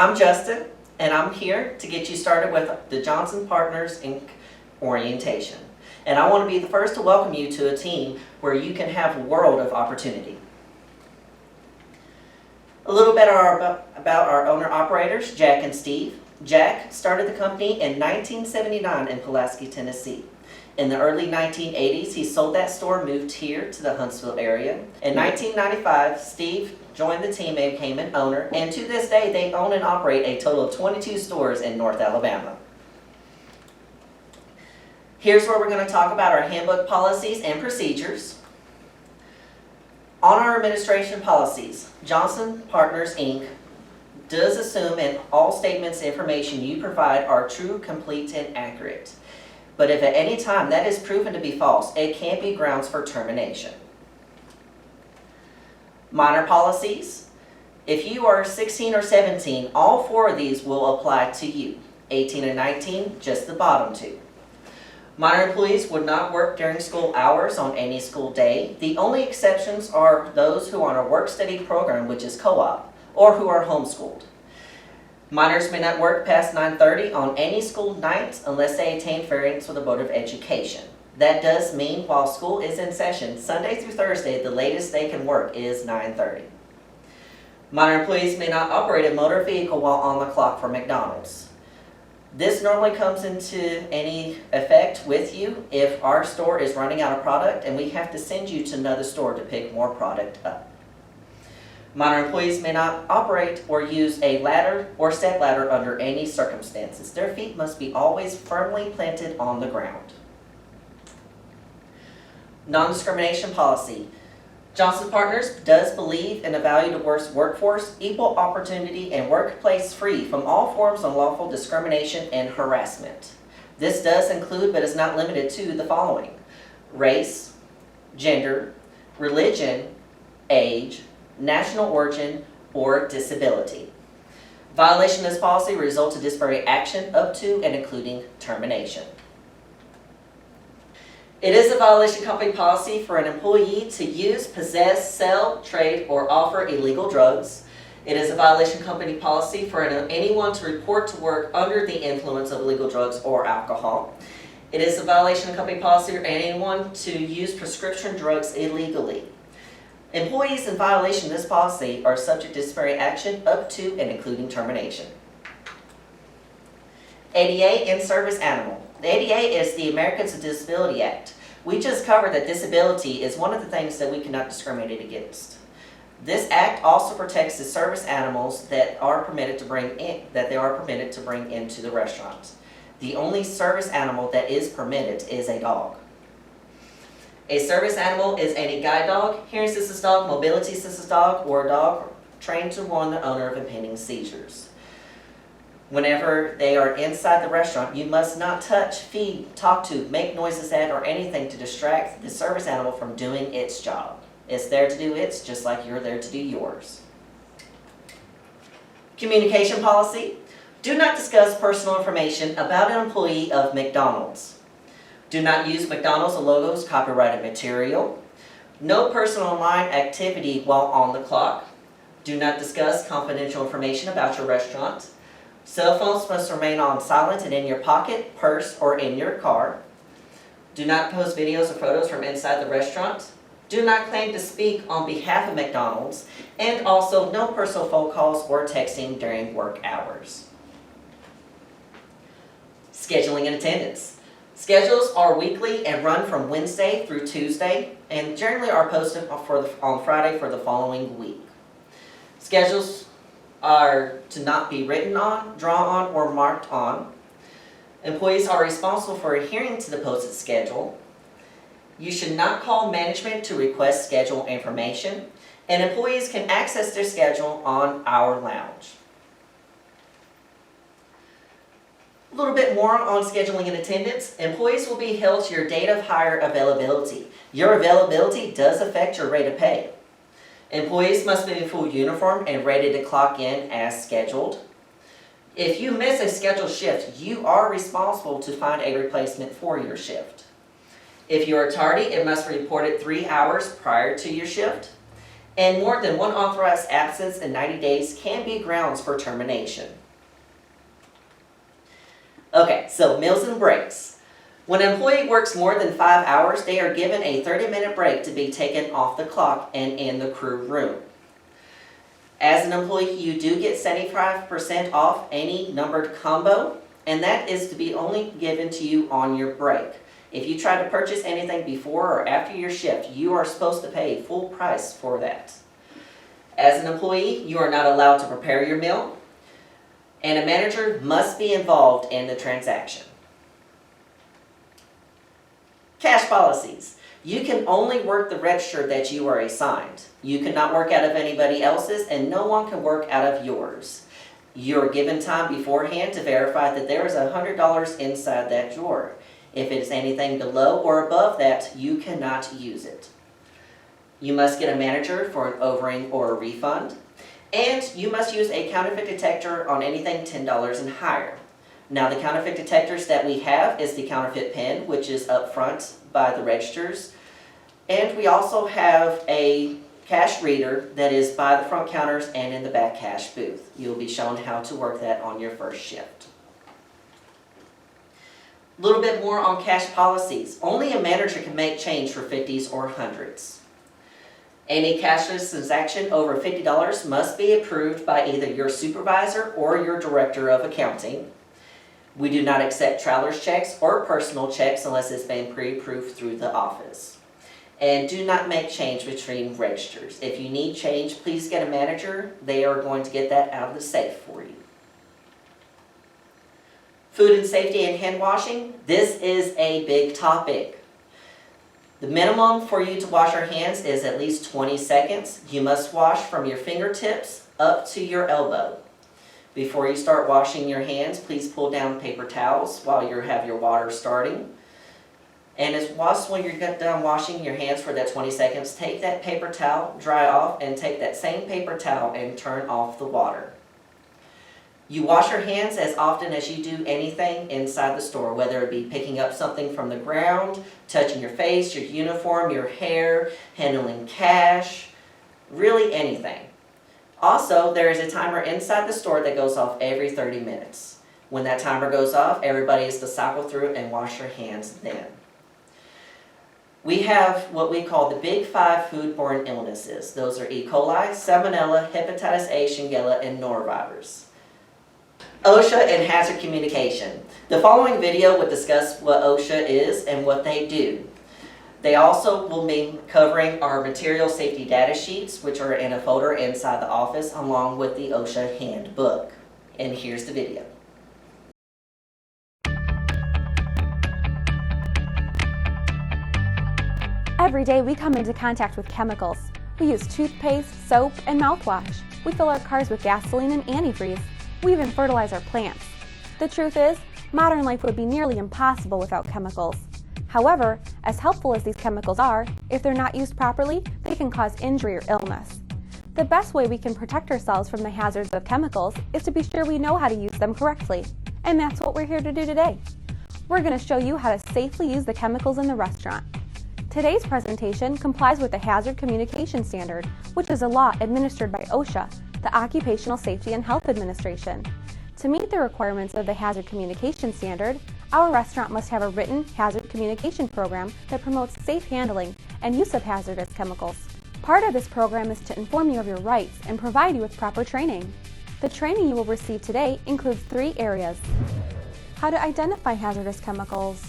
I'm Justin, and I'm here to get you started with the Johnson Partners Inc. orientation. And I want to be the first to welcome you to a team where you can have a world of opportunity. A little bit about our owner-operators, Jack and Steve. Jack started the company in 1979 in Pulaski, Tennessee. In the early 1980s, he sold that store, moved here to the Huntsville area. In 1995, Steve joined the team and became an owner, and to this day, they own and operate a total of 22 stores in North Alabama. Here's where we're going to talk about our handbook policies and procedures. On our administration policies, Johnson Partners Inc. does assume in all statements and information you provide are true, complete, and accurate. But if at any time that is proven to be false, it can be grounds for termination. Minor policies. If you are 16 or 17, all four of these will apply to you. 18 and 19, just the bottom two. Minor employees would not work during school hours on any school day. The only exceptions are those who are on a work-study program, which is co-op, or who are homeschooled. Minors may not work past 9:30 on any school nights unless they attain variance with the Board of Education. That does mean while school is in session, Sunday through Thursday, the latest they can work is 9:30. Minor employees may not operate a motor vehicle while on the clock for McDonald's. This normally comes into any effect with you if our store is running out of product and we have to send you to another store to pick more product up. Minor employees may not operate or use a ladder or step ladder under any circumstances. Their feet must be always firmly planted on the ground. Non-discrimination policy. Johnson Partners does believe in a value diverse workforce, equal opportunity, and workplace free from all forms of unlawful discrimination and harassment. This does include, but is not limited to, the following: race, gender, religion, age, national origin, or disability. Violation of this policy results in disciplinary action up to and including termination. It is a violation of company policy for an employee to use, possess, sell, trade, or offer illegal drugs. It is a violation of company policy for anyone to report to work under the influence of illegal drugs or alcohol. It is a violation of company policy for anyone to use prescription drugs illegally. Employees in violation of this policy are subject to disciplinary action up to and including termination. ADA and service animal. The ADA is the Americans with Disability Act. We just covered that disability is one of the things that we cannot discriminate against. This act also protects the service animals that are permitted to bring into the restaurant. The only service animal that is permitted is a dog. A service animal is any guide dog, hearing assistance dog, mobility assistance dog, or a dog trained to warn the owner of impending seizures. Whenever they are inside the restaurant, you must not touch, feed, talk to, make noises at, or anything to distract the service animal from doing its job. It's there to do its, just like you're there to do yours. Communication policy. Do not discuss personal information about an employee of McDonald's. Do not use McDonald's logos, copyrighted material. No personal online activity while on the clock. Do not discuss confidential information about your restaurant. Cell phones must remain on silent and in your pocket, purse, or in your car. Do not post videos or photos from inside the restaurant. Do not claim to speak on behalf of McDonald's. And also, no personal phone calls or texting during work hours. Scheduling and attendance. Schedules are weekly and run from Wednesday through Tuesday, and generally are posted on Friday for the following week. Schedules are to not be written on, drawn on, or marked on. Employees are responsible for adhering to the posted schedule. You should not call management to request schedule information, and employees can access their schedule on our lounge. A little bit more on scheduling and attendance. Employees will be held to your date of hire availability. Your availability does affect your rate of pay. Employees must be in full uniform and ready to clock in as scheduled. If you miss a scheduled shift, you are responsible to find a replacement for your shift. If you are tardy, it must be reported 3 hours prior to your shift. and more than one authorized absence in 90 days can be grounds for termination. Okay, so meals and breaks. When an employee works more than 5 hours, they are given a 30-minute break to be taken off the clock and in the crew room. As an employee, you do get 75% off any numbered combo, and that is to be only given to you on your break. If you try to purchase anything before or after your shift, you are supposed to pay full price for that. As an employee, you are not allowed to prepare your meal, and a manager must be involved in the transaction. Cash policies. You can only work the register that you are assigned. You cannot work out of anybody else's, and no one can work out of yours. You're given time beforehand to verify that there is $100 inside that drawer. If it is anything below or above that, you cannot use it. You must get a manager for an overing or a refund. And you must use a counterfeit detector on anything $10 and higher. Now, the counterfeit detectors that we have is the counterfeit pen, which is up front by the registers. And we also have a cash reader that is by the front counters and in the back cash booth. You'll be shown how to work that on your first shift. A little bit more on cash policies. Only a manager can make change for 50s or 100s. Any cashless transaction over $50 must be approved by either your supervisor or your director of accounting. We do not accept traveler's checks or personal checks unless it's been pre-approved through the office. And do not make change between registers. If you need change, please get a manager. They are going to get that out of the safe for you. Food and safety and hand washing. This is a big topic. The minimum for you to wash your hands is at least 20 seconds. You must wash from your fingertips up to your elbow. Before you start washing your hands, please pull down paper towels while you have your water starting. And when you're done washing your hands for that 20 seconds, take that paper towel, dry off, and take that same paper towel and turn off the water. You wash your hands as often as you do anything inside the store, whether it be picking up something from the ground, touching your face, your uniform, your hair, handling cash, really anything. Also, there is a timer inside the store that goes off every 30 minutes. When that timer goes off, everybody is to cycle through and wash your hands then. We have what we call the Big 5 foodborne illnesses. Those are E. coli, Salmonella, Hepatitis A, Shigella, and norovirus. OSHA and hazard communication. The following video will discuss what OSHA is and what they do. They also will be covering our material safety data sheets, which are in a folder inside the office, along with the OSHA handbook. And here's the video. Every day we come into contact with chemicals. We use toothpaste, soap, and mouthwash. We fill our cars with gasoline and antifreeze. We even fertilize our plants. The truth is, modern life would be nearly impossible without chemicals. However, as helpful as these chemicals are, if they're not used properly, they can cause injury or illness. The best way we can protect ourselves from the hazards of chemicals is to be sure we know how to use them correctly. And that's what we're here to do today. We're going to show you how to safely use the chemicals in the restaurant. Today's presentation complies with the Hazard Communication Standard, which is a law administered by OSHA, the Occupational Safety and Health Administration. To meet the requirements of the Hazard Communication Standard, our restaurant must have a written hazard communication program that promotes safe handling and use of hazardous chemicals. Part of this program is to inform you of your rights and provide you with proper training. The training you will receive today includes 3 areas: how to identify hazardous chemicals,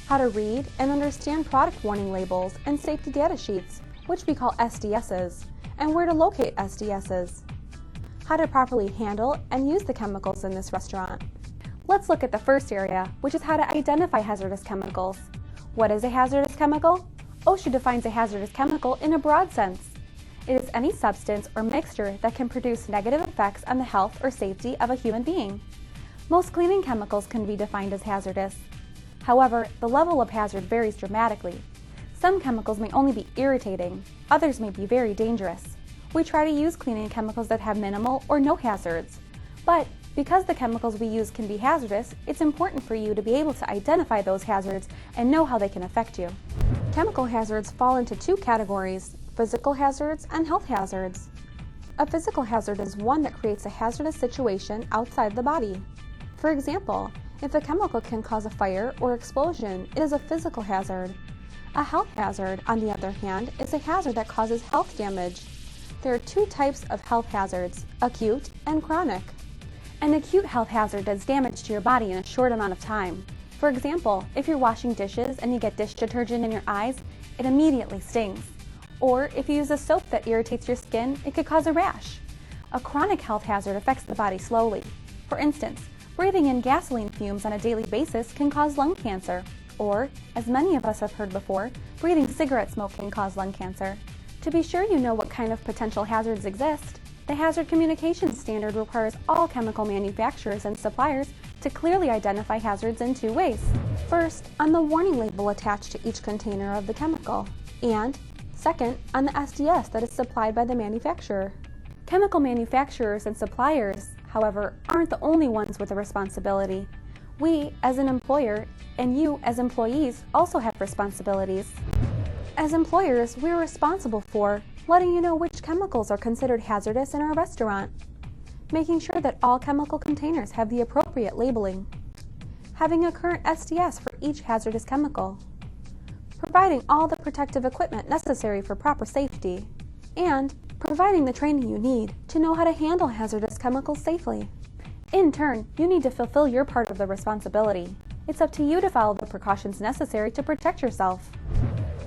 how to read and understand product warning labels and safety data sheets, which we call SDSs, and where to locate SDSs, how to properly handle and use the chemicals in this restaurant. Let's look at the first area, which is how to identify hazardous chemicals. What is a hazardous chemical? OSHA defines a hazardous chemical in a broad sense. It is any substance or mixture that can produce negative effects on the health or safety of a human being. Most cleaning chemicals can be defined as hazardous. However, the level of hazard varies dramatically. Some chemicals may only be irritating, others may be very dangerous. We try to use cleaning chemicals that have minimal or no hazards. But because the chemicals we use can be hazardous, it's important for you to be able to identify those hazards and know how they can affect you. Chemical hazards fall into 2 categories: physical hazards and health hazards. A physical hazard is one that creates a hazardous situation outside the body. For example, if a chemical can cause a fire or explosion, it is a physical hazard. A health hazard, on the other hand, is a hazard that causes health damage. There are two types of health hazards, acute and chronic. An acute health hazard does damage to your body in a short amount of time. For example, if you're washing dishes and you get dish detergent in your eyes, it immediately stings. Or if you use a soap that irritates your skin, it could cause a rash. A chronic health hazard affects the body slowly. For instance, breathing in gasoline fumes on a daily basis can cause lung cancer. Or, as many of us have heard before, breathing cigarette smoke can cause lung cancer. To be sure you know what kind of potential hazards exist, the Hazard Communication Standard requires all chemical manufacturers and suppliers to clearly identify hazards in two ways. First, on the warning label attached to each container of the chemical, and second, on the SDS that is supplied by the manufacturer. Chemical manufacturers and suppliers, however, aren't the only ones with a responsibility. We, as an employer, and you, as employees, also have responsibilities. As employers, we are responsible for letting you know which chemicals are considered hazardous in our restaurant, making sure that all chemical containers have the appropriate labeling, having a current SDS for each hazardous chemical, providing all the protective equipment necessary for proper safety, and providing the training you need to know how to handle hazardous chemicals safely. In turn, you need to fulfill your part of the responsibility. It's up to you to follow the precautions necessary to protect yourself.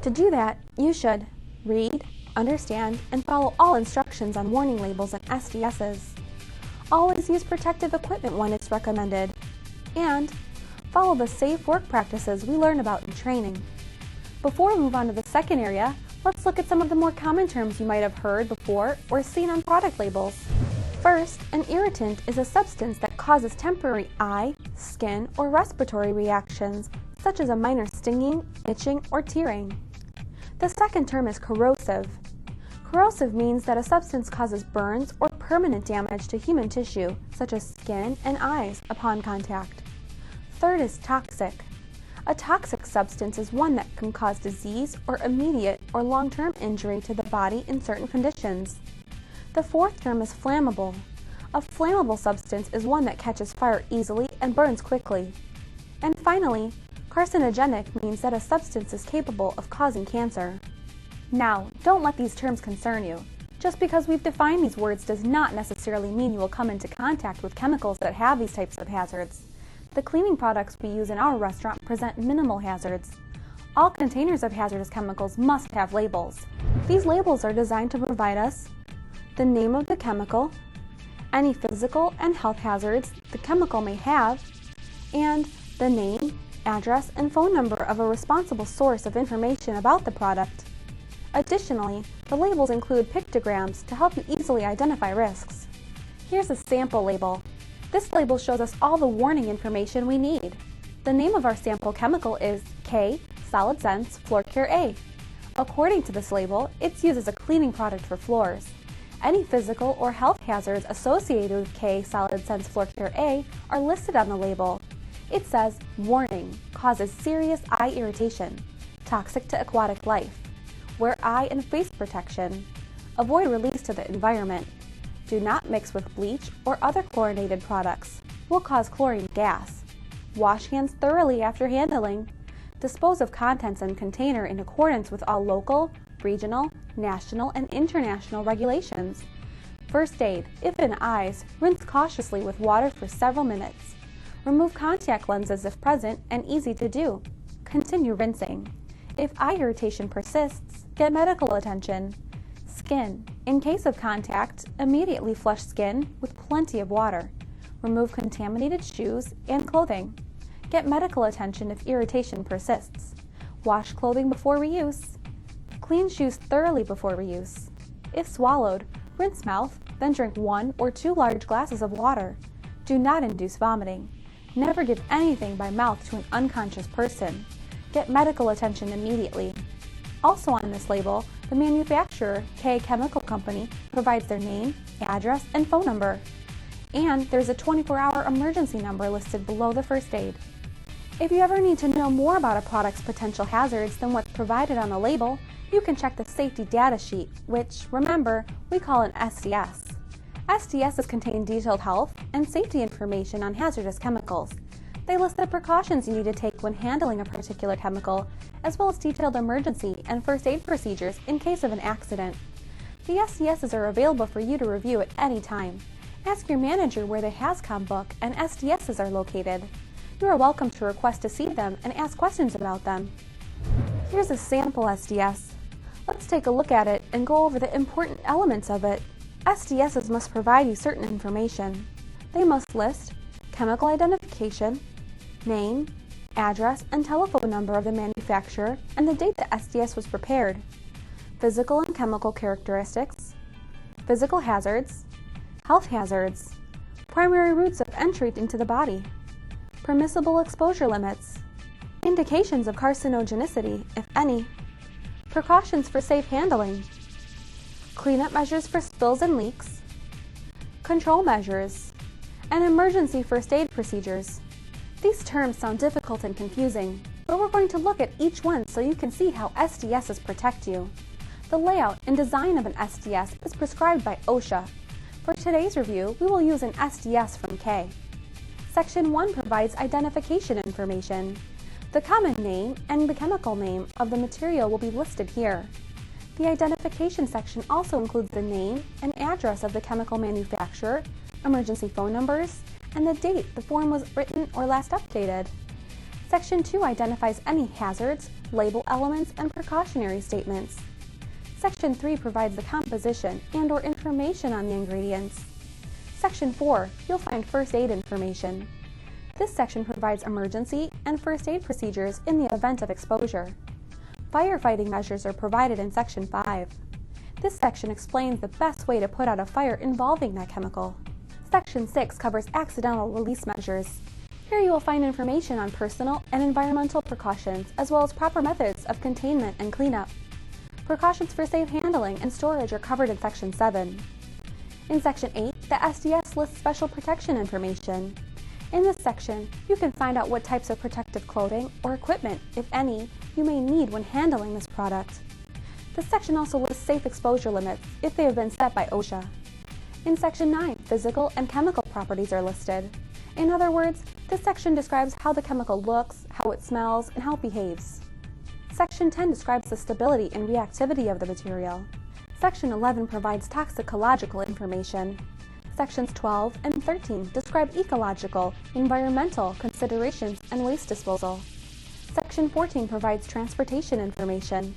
To do that, you should read, understand, and follow all instructions on warning labels and SDSs. Always use protective equipment when it's recommended. And follow the safe work practices we learn about in training. Before we move on to the second area, let's look at some of the more common terms you might have heard before or seen on product labels. First, an irritant is a substance that causes temporary eye, skin, or respiratory reactions, such as a minor stinging, itching, or tearing. The second term is corrosive. Corrosive means that a substance causes burns or permanent damage to human tissue, such as skin and eyes, upon contact. Third is toxic. A toxic substance is one that can cause disease or immediate or long-term injury to the body in certain conditions. The fourth term is flammable. A flammable substance is one that catches fire easily and burns quickly. And finally, carcinogenic means that a substance is capable of causing cancer. Now, don't let these terms concern you. Just because we've defined these words does not necessarily mean you will come into contact with chemicals that have these types of hazards. The cleaning products we use in our restaurant present minimal hazards. All containers of hazardous chemicals must have labels. These labels are designed to provide us the name of the chemical, any physical and health hazards the chemical may have, and the name, address, and phone number of a responsible source of information about the product. Additionally, the labels include pictograms to help you easily identify risks. Here's a sample label. This label shows us all the warning information we need. The name of our sample chemical is K Solid Sense Floor Care A. According to this label, it's used as a cleaning product for floors. Any physical or health hazards associated with K Solid Sense Floor Care A are listed on the label. It says, warning, causes serious eye irritation, toxic to aquatic life, wear eye and face protection, avoid release to the environment, do not mix with bleach or other chlorinated products, will cause chlorine gas, wash hands thoroughly after handling, dispose of contents in container in accordance with all local, regional, national, and international regulations. First aid, if in eyes, rinse cautiously with water for several minutes. Remove contact lenses if present and easy to do. Continue rinsing. If eye irritation persists, get medical attention. Skin. In case of contact, immediately flush skin with plenty of water. Remove contaminated shoes and clothing. Get medical attention if irritation persists. Wash clothing before reuse. Clean shoes thoroughly before reuse. If swallowed, rinse mouth, then drink 1 or 2 large glasses of water. Do not induce vomiting. Never give anything by mouth to an unconscious person. Get medical attention immediately. Also on this label, the manufacturer, K Chemical Company, provides their name, address, and phone number. And there's a 24-hour emergency number listed below the first aid. If you ever need to know more about a product's potential hazards than what's provided on the label, You can check the safety data sheet, which, remember, we call an SDS. SDSs contain detailed health and safety information on hazardous chemicals. They list the precautions you need to take when handling a particular chemical, as well as detailed emergency and first aid procedures in case of an accident. The SDSs are available for you to review at any time. Ask your manager where the HAZCOM book and SDSs are located. You are welcome to request to see them and ask questions about them. Here's a sample SDS. Let's take a look at it and go over the important elements of it. SDSs must provide you certain information. They must list chemical identification, name, address, and telephone number of the manufacturer and the date the SDS was prepared, physical and chemical characteristics, physical hazards, health hazards, primary routes of entry into the body, permissible exposure limits, indications of carcinogenicity, if any, precautions for safe handling, cleanup measures for spills and leaks, control measures, and emergency first aid procedures. These terms sound difficult and confusing, but we're going to look at each one so you can see how SDSs protect you. The layout and design of an SDS is prescribed by OSHA. For today's review, we will use an SDS from K. Section 1 provides identification information. The common name and the chemical name of the material will be listed here. The identification section also includes the name and address of the chemical manufacturer, emergency phone numbers, and the date the form was written or last updated. Section 2 identifies any hazards, label elements, and precautionary statements. Section 3 provides the composition and/or information on the ingredients. Section 4, you'll find first aid information. This section provides emergency and first aid procedures in the event of exposure. Firefighting measures are provided in Section 5. This section explains the best way to put out a fire involving that chemical. Section 6 covers accidental release measures. Here you will find information on personal and environmental precautions, as well as proper methods of containment and cleanup. Precautions for safe handling and storage are covered in Section 7. In Section 8, the SDS lists special protection information. In this section, you can find out what types of protective clothing or equipment, if any, you may need when handling this product. This section also lists safe exposure limits, if they have been set by OSHA. In Section 9, physical and chemical properties are listed. In other words, this section describes how the chemical looks, how it smells, and how it behaves. Section 10 describes the stability and reactivity of the material. Section 11 provides toxicological information. Sections 12 and 13 describe ecological, environmental considerations and waste disposal. Section 14 provides transportation information.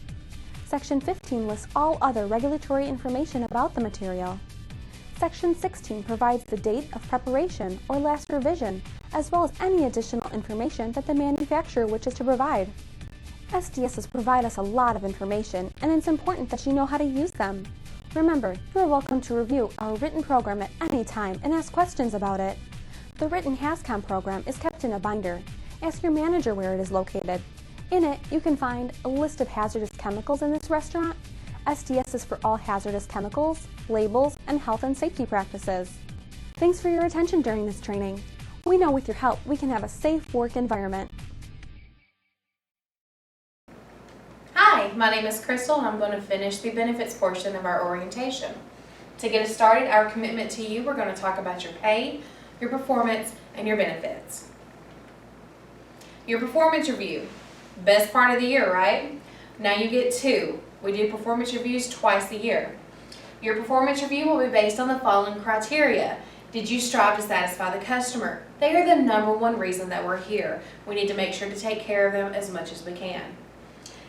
Section 15 lists all other regulatory information about the material. Section 16 provides the date of preparation or last revision, as well as any additional information that the manufacturer wishes to provide. SDSs provide us a lot of information, and it's important that you know how to use them. Remember, you are welcome to review our written program at any time and ask questions about it. The written HAZCOM program is kept in a binder. Ask your manager where it is located. In it, you can find a list of hazardous chemicals in this restaurant, SDSs for all hazardous chemicals, labels, and health and safety practices. Thanks for your attention during this training. We know with your help we can have a safe work environment. Hi, my name is Crystal and I'm going to finish the benefits portion of our orientation. To get us started, our commitment to you, we're going to talk about your pay, your performance, and your benefits. Your performance review. Best part of the year, right? Now you get two. We do performance reviews twice a year. Your performance review will be based on the following criteria. Did you strive to satisfy the customer? They are the #1 reason that we're here. We need to make sure to take care of them as much as we can.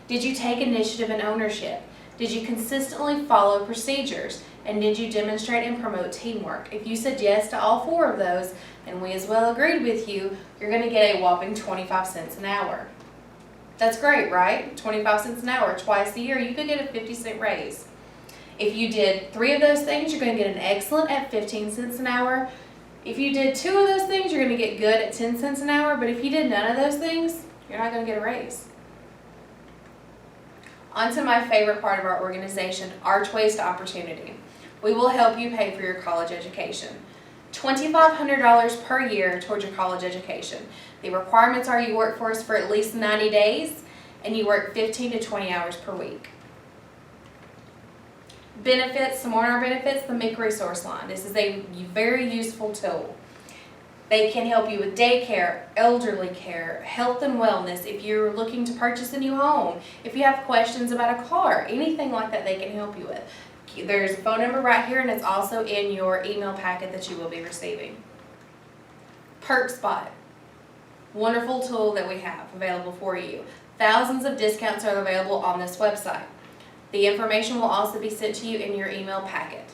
Did you take initiative and ownership? Did you consistently follow procedures? And did you demonstrate and promote teamwork? If you said yes to all 4 of those, and we as well agreed with you, you're going to get a whopping 25 cents an hour. That's great, right? 25 cents an hour twice a year, you could get a 50-cent raise. If you did 3 of those things, you're going to get an excellent at 15 cents an hour. If you did 2 of those things, you're going to get good at 10 cents an hour. But if you did none of those things, you're not going to get a raise. On to my favorite part of our organization, Archways to Opportunity. We will help you pay for your college education. $2,500 per year towards your college education. The requirements are you work for us for at least 90 days and you work 15 to 20 hours per week. Benefits, some more on our benefits, the MIC resource line. This is a very useful tool. They can help you with daycare, elderly care, health and wellness, if you're looking to purchase a new home, if you have questions about a car, anything like that they can help you with. There's a phone number right here, and it's also in your email packet that you will be receiving. PerkSpot, wonderful tool that we have available for you. Thousands of discounts are available on this website. The information will also be sent to you in your email packet.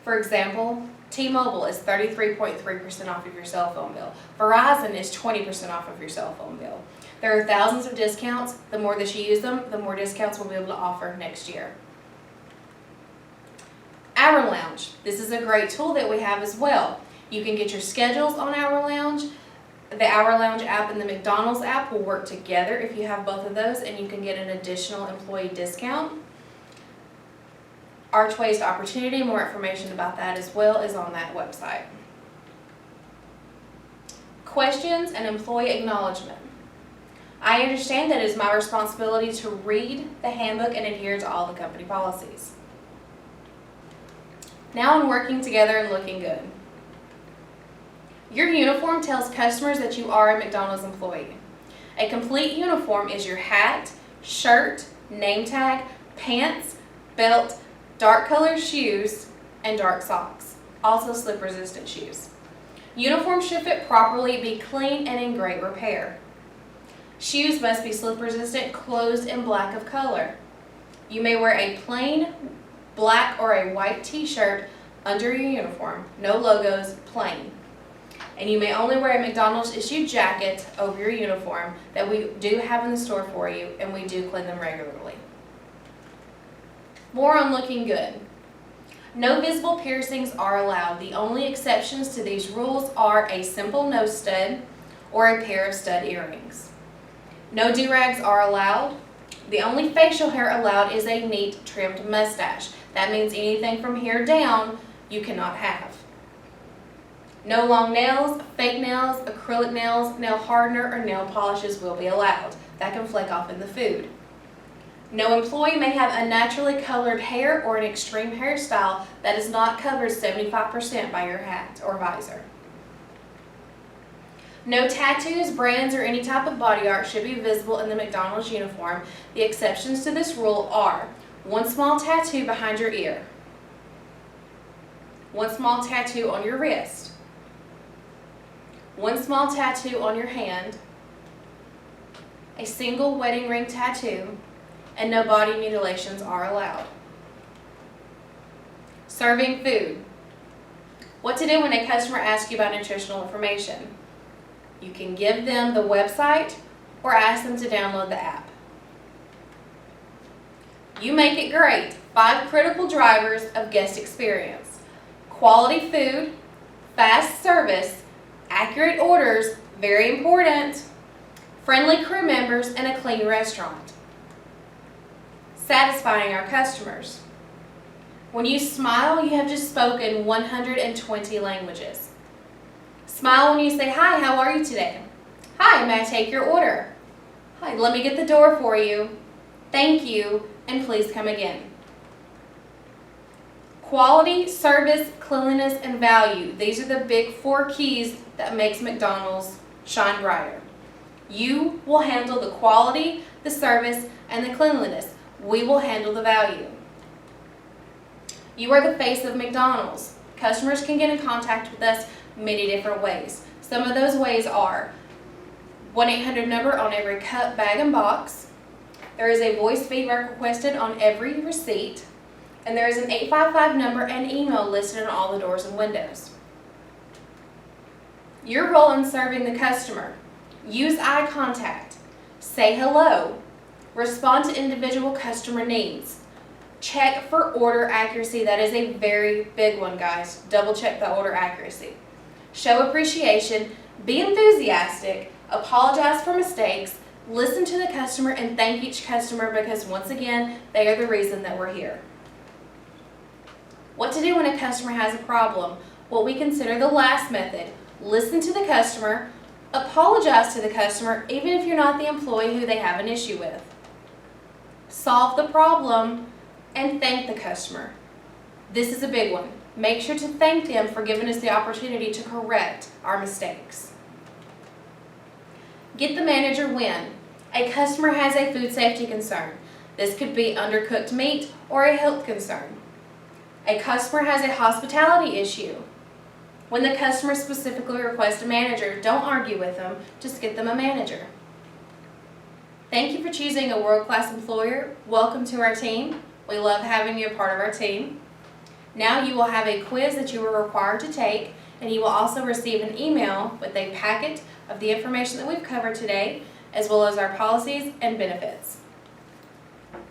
For example, T-Mobile is 33.3% off of your cell phone bill. Verizon is 20% off of your cell phone bill. There are thousands of discounts. The more that you use them, the more discounts we'll be able to offer next year. Hour Lounge. This is a great tool that we have as well. You can get your schedules on Hour Lounge. The Hour Lounge app and the McDonald's app will work together if you have both of those, and you can get an additional employee discount. Archways to Opportunity, more information about that as well is on that website. Questions and employee acknowledgement. I understand that it is my responsibility to read the handbook and adhere to all the company policies. Now on working together and looking good. Your uniform tells customers that you are a McDonald's employee. A complete uniform is your hat, shirt, name tag, pants, belt, dark colored shoes, and dark socks. Also slip resistant shoes. Uniforms should fit properly, be clean, and in great repair. Shoes must be slip resistant, closed, and black of color. You may wear a plain black or a white t-shirt under your uniform. No logos, plain. And you may only wear a McDonald's issued jacket over your uniform that we do have in the store for you, and we do clean them regularly. More on looking good. No visible piercings are allowed. The only exceptions to these rules are a simple nose stud or a pair of stud earrings. No do-rags are allowed. The only facial hair allowed is a neat trimmed mustache. That means anything from here down you cannot have. No long nails, fake nails, acrylic nails, nail hardener, or nail polishes will be allowed. That can flake off in the food. No employee may have unnaturally colored hair or an extreme hairstyle that is not covered 75% by your hat or visor. No tattoos, brands, or any type of body art should be visible in the McDonald's uniform. The exceptions to this rule are one small tattoo behind your ear, one small tattoo on your wrist, one small tattoo on your hand, a single wedding ring tattoo, and no body mutilations are allowed. Serving food. What to do when a customer asks you about nutritional information. You can give them the website or ask them to download the app. You make it great. 5 critical drivers of guest experience. Quality food, fast service, accurate orders, very important, friendly crew members, and a clean restaurant. Satisfying our customers. When you smile, you have just spoken 120 languages. Smile when you say, "Hi, how are you today?" "Hi, may I take your order?" "Hi, let me get the door for you." "Thank you, and please come again." Quality, service, cleanliness, and value. These are the big 4 keys that makes McDonald's shine brighter. You will handle the quality, the service, and the cleanliness. We will handle the value. You are the face of McDonald's. Customers can get in contact with us many different ways. Some of those ways are 1-800 number on every cup, bag, and box. There is a voice feedback requested on every receipt. And there is an 855 number and email listed on all the doors and windows. Your role in serving the customer. Use eye contact. Say hello. Respond to individual customer needs. Check for order accuracy. That is a very big one, guys. Double check the order accuracy. Show appreciation. Be enthusiastic. Apologize for mistakes. Listen to the customer and thank each customer because, once again, they are the reason that we're here. What to do when a customer has a problem? What we consider the last method. Listen to the customer. Apologize to the customer, even if you're not the employee who they have an issue with. Solve the problem and thank the customer. This is a big one. Make sure to thank them for giving us the opportunity to correct our mistakes. Get the manager win. A customer has a food safety concern. This could be undercooked meat or a health concern. A customer has a hospitality issue. When the customer specifically requests a manager, don't argue with them, just get them a manager. Thank you for choosing a world-class employer. Welcome to our team. We love having you a part of our team. Now you will have a quiz that you are required to take, and you will also receive an email with a packet of the information that we've covered today, as well as our policies and benefits.